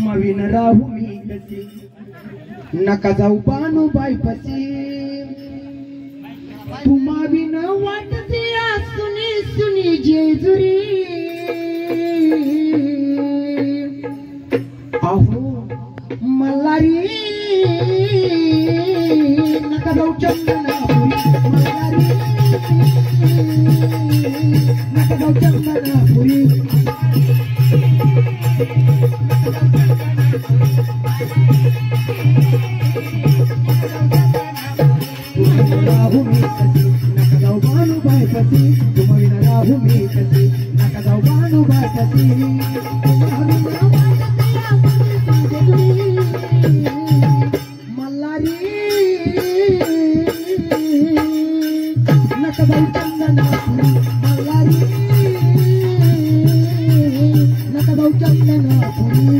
तुम्हा विन राहू मी कशी नका जाऊ बानूबाई पशी तुम्हा विन वाटते सुनी सुनी जेजुरी अहो मल्हारी नका जाऊ चंदनापुरी मल्हारी नका जाऊ चंदनापुरी राहू मी कशी नका जाऊ बानूबाई पशी तुम्हा विना राहू मी कशी नका जाऊ बानूबाई पशी मल्हारी नका जाऊ चंदनापुरी मल्हारी नका जाऊ चंदनापुरी